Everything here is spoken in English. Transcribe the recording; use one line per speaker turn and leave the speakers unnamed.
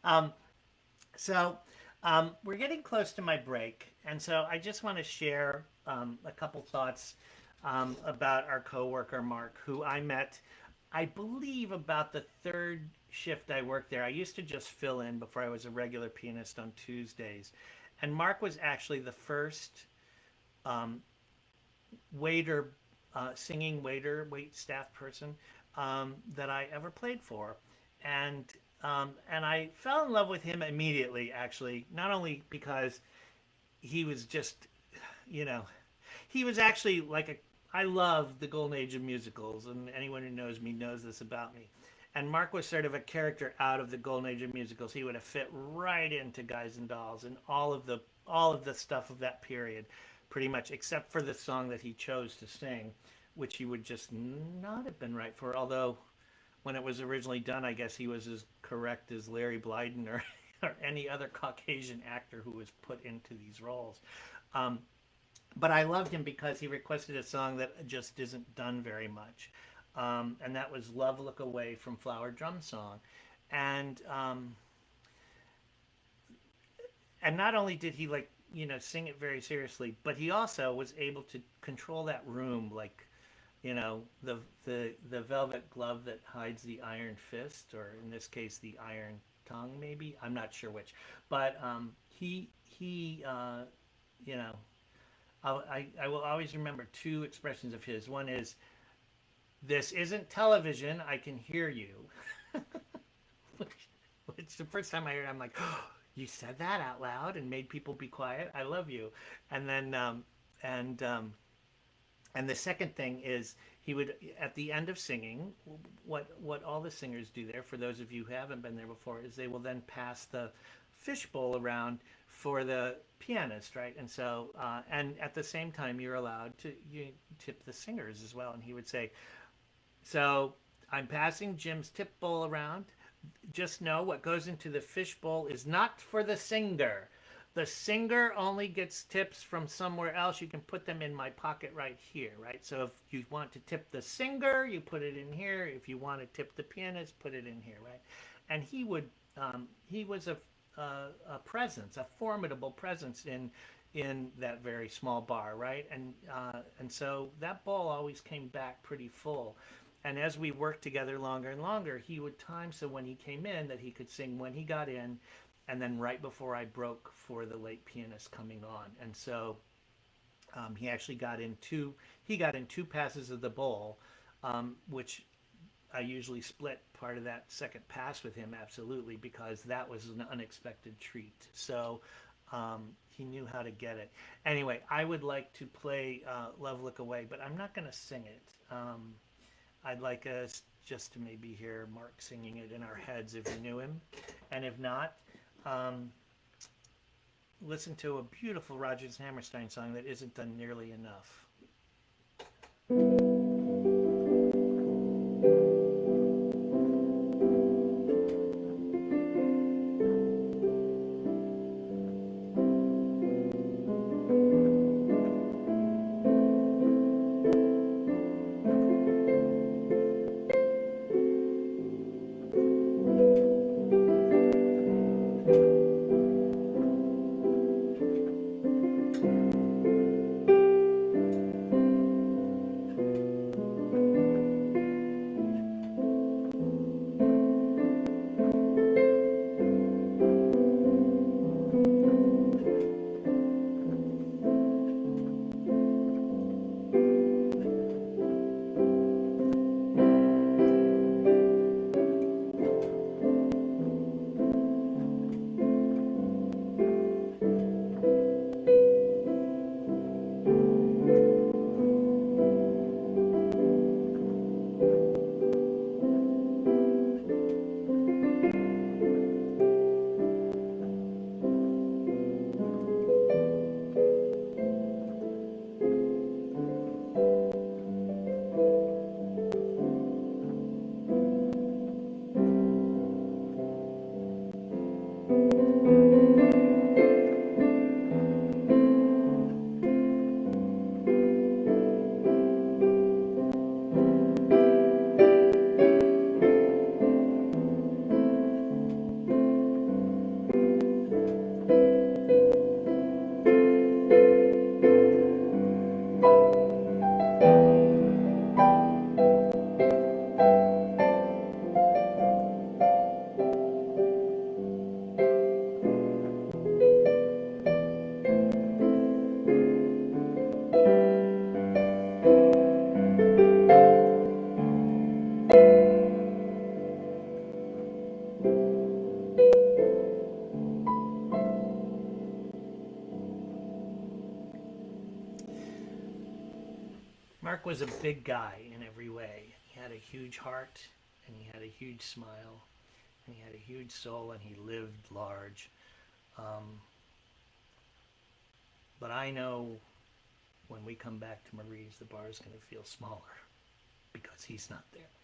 Um, so we're getting close to my break, and so I just want to share a couple thoughts about our coworker Mark, who I met, I believe, about the third shift I worked there. I used to just fill in before I was a regular pianist on Tuesdays, and Mark was actually the first um, waiter, singing waiter, wait staff person that I ever played for, and and I fell in love with him immediately. Actually, not only because he was just, you know, he was actually like a. I love the golden age of musicals, and anyone who knows me knows this about me. And Mark was sort of a character out of the golden age of musicals. He would have fit right into Guys and Dolls and all of the stuff of that period, pretty much, except for the song that he chose to sing, which he would just not have been right for. Although when it was originally done, I guess he was as correct as Larry Blyden or, or any other Caucasian actor who was put into these roles. Um, but I loved him because he requested a song that just isn't done very much, and that was "Love Look Away" from Flower Drum Song, and and not only did he like sing it very seriously, but he also was able to control that room like the velvet glove that hides the iron fist, or in this case the iron tongue. Maybe I'm not sure which, but he you know I will always remember two expressions of his. One is, "This isn't television. I can hear you." Which the first time I heard it, I'm like, oh, "You said that out loud and made people be quiet. I love you." And then and and the second thing is he would at the end of singing, what all the singers do there, for those of you who haven't been there before, is they will then pass the fishbowl around for the pianist, right? And so and at the same time you're allowed to tip the singers as well. And he would say, "So I'm passing Jim's tip bowl around. Just know what goes into the fishbowl is not for the singer. The singer only gets tips from somewhere else. You can put them in my pocket right here, right? So if you want to tip the singer, you put it in here. If you want to tip the pianist, put it in here, right?" And he was a presence, a formidable presence in that very small bar, right? And so that ball always came back pretty full. And as we worked together longer and longer, he would time so when he came in that he could sing when he got in, and then right before I broke for the late pianist coming on. And so he actually got in two passes of the bowl, which I usually split part of that second pass with him, absolutely, because that was an unexpected treat. So he knew how to get it. Anyway, I would like to play "Love Look Away," but I'm not going to sing it. I'd like us just to maybe hear Mark singing it in our heads if you knew him, and if not, um, listen to a beautiful Rodgers and Hammerstein song that isn't done nearly enough. Mark was a big guy in every way. He had a huge heart, and he had a huge smile, and he had a huge soul, and he lived large. Um, but I know when we come back to Marie's, the bar is going to feel smaller because he's not there.